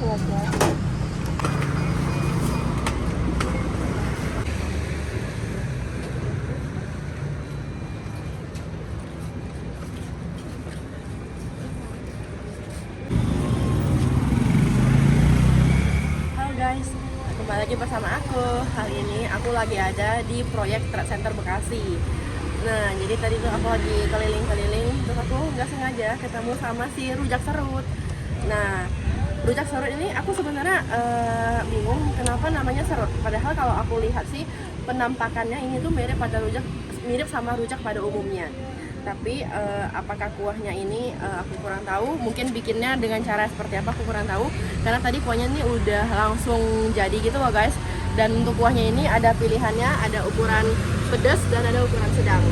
Oke. Halo guys, kembali lagi bersama aku. Hari ini aku lagi ada di proyek Trade Center Bekasi. Nah, jadi tadi tuh aku lagi keliling-keliling, terus aku nggak sengaja ketemu sama si rujak serut. Nah, rujak serut ini aku sebenarnya bingung kenapa namanya serut. Padahal kalau aku lihat sih penampakannya ini tuh mirip sama rujak pada umumnya. Tapi apakah kuahnya ini aku kurang tahu. Mungkin bikinnya dengan cara seperti apa aku kurang tahu. Karena tadi kuahnya ini udah langsung jadi gitu loh guys. Dan untuk kuahnya ini ada pilihannya, ada ukuran pedas dan ada ukuran sedang.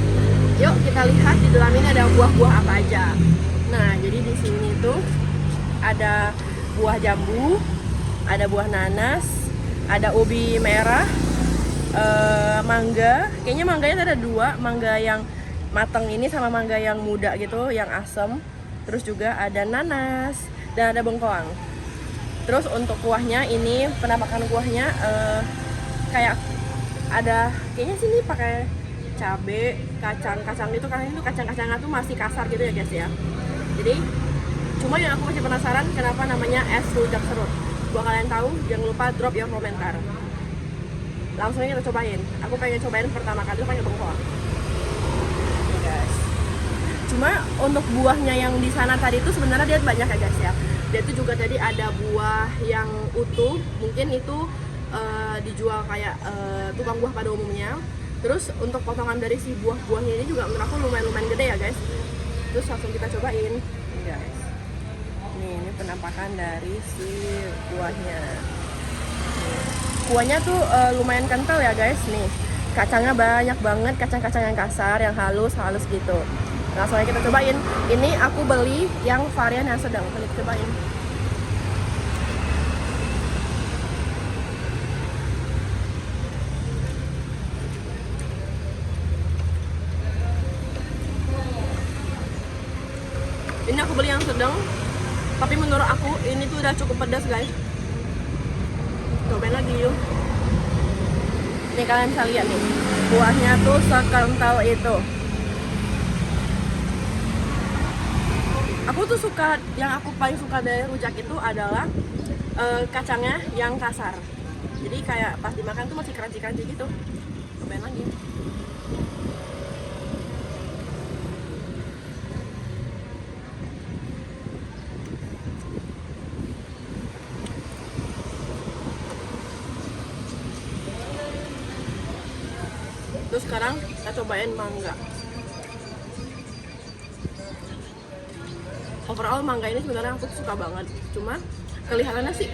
Yuk kita lihat di dalam ini ada buah-buah apa aja. Nah, jadi di sini tuh ada buah jambu, ada buah nanas, ada ubi merah, mangga. Kayaknya mangganya ada dua, mangga yang matang ini sama mangga yang muda gitu, yang asem. Terus juga ada nanas dan ada bengkoang. Terus untuk kuahnya ini, penampakan kuahnya kayak ada, kayaknya sini pakai cabe, kacang gitu, karena itu kacang-kacangnya tuh masih kasar gitu ya guys ya. Jadi cuma yang aku masih penasaran kenapa namanya es rujak serut. Buat kalian tahu, jangan lupa drop your komentar. Langsung aja kita cobain. Aku pengen cobain pertama kali pakai bengkoang. Nih guys. Cuma untuk buahnya yang di sana tadi itu sebenarnya dia banyak ya guys ya. Dia itu juga tadi ada buah yang utuh, mungkin itu dijual kayak tukang buah pada umumnya. Terus untuk potongan dari si buah-buahnya ini juga menurut aku lumayan gede ya guys. Terus langsung kita cobain, nih guys. Ini penampakan dari si buahnya. Kuahnya tuh lumayan kental ya guys. Nih, kacangnya banyak banget, kacang-kacang yang kasar, yang halus gitu. Langsung aja kita cobain. Ini aku beli yang varian yang sedang. Kita cobain. Ini aku beli yang sedang, tapi menurut aku ini tuh udah cukup pedas guys. Cobain lagi yuk. Nih kalian bisa lihat nih, buahnya tuh sekental itu. Aku tuh suka, yang aku paling suka dari rujak itu adalah kacangnya yang kasar. Jadi kayak pas dimakan tuh masih crunchy gitu. Cobain lagi. Terus sekarang kita cobain mangga. Overall mangga ini sebenarnya aku suka banget. Cuma kelihatannya sih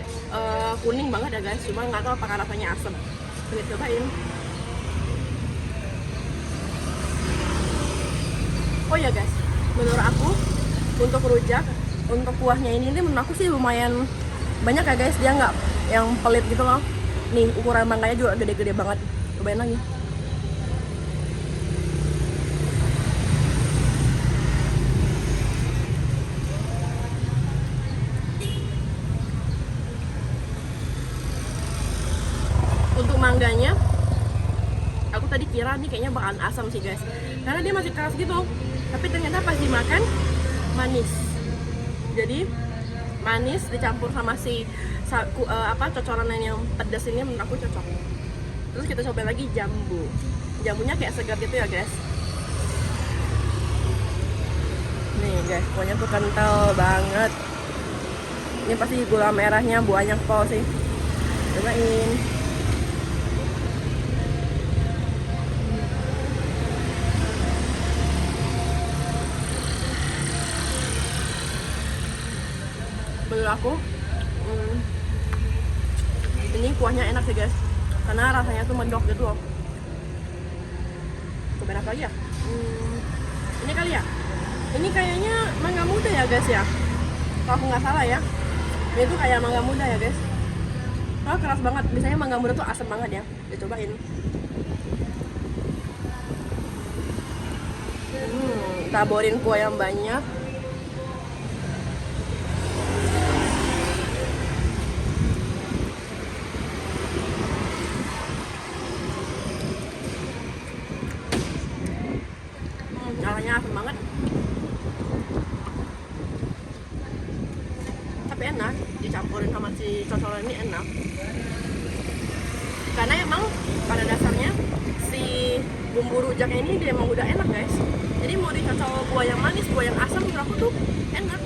kuning banget ya guys. Cuma nggak tahu apakah rasanya asam. Kita cobain. Oh ya guys, menurut aku untuk rujak, untuk kuahnya ini menurut aku sih lumayan banyak ya guys. Dia nggak yang pelit gitu loh. Nih ukuran mangganya juga gede-gede banget. Cobain lagi. Untuk mangganya, aku tadi kira nih kayaknya bakalan asam sih guys, karena dia masih keras gitu. Tapi ternyata pas dimakan manis. Jadi manis dicampur sama si cocolan yang pedas ini menurut aku cocok. Terus kita coba lagi jambu. Jambunya kayak segar gitu ya guys. Nih guys, kuahnya tuh kental banget. Ini pasti gula merahnya banyak pol sih. Cobain. Menurut aku ini kuahnya enak sih guys, karena rasanya tuh mendok gitu loh. Cobain apa lagi ya? Ini kali ya, ini kayaknya mangga muda ya guys ya, kalau aku nggak salah ya. Ini tuh kayak mangga muda ya guys. Oh, keras banget, biasanya mangga muda tuh asam banget ya. Dicobain. Taborin kuah yang banyak. tapi enak, dicampurin sama si cocolan ini enak. Karena emang pada dasarnya si bumbu rujaknya ini dia emang udah enak guys. Jadi mau dicocol buah yang manis, buah yang asam, menurut aku tuh enak.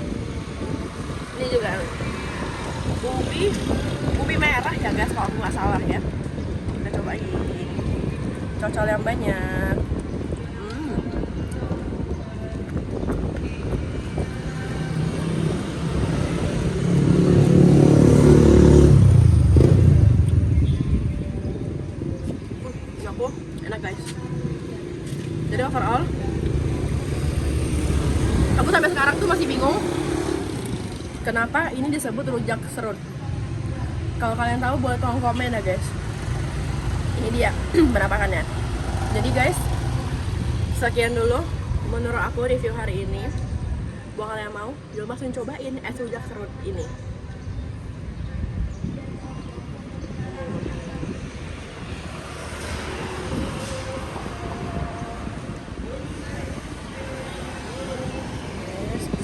Ini juga ubi merah ya guys, kalau aku nggak salah ya. Kita cobain cocol yang banyak. Enak guys. Jadi overall aku sampai sekarang tuh masih bingung kenapa ini disebut rujak serut. Kalau kalian tahu boleh tolong komen ya guys. Ini dia penampakannya. Jadi guys, sekian dulu menurut aku review hari ini. Buat kalian yang mau, jangan langsung cobain es rujak serut ini.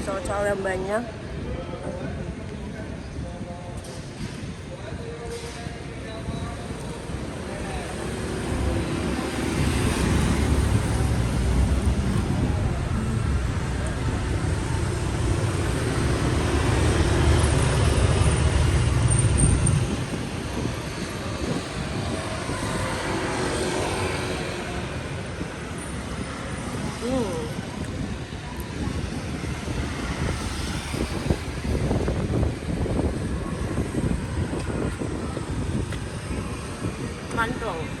Cocol yang banyak. Mantap.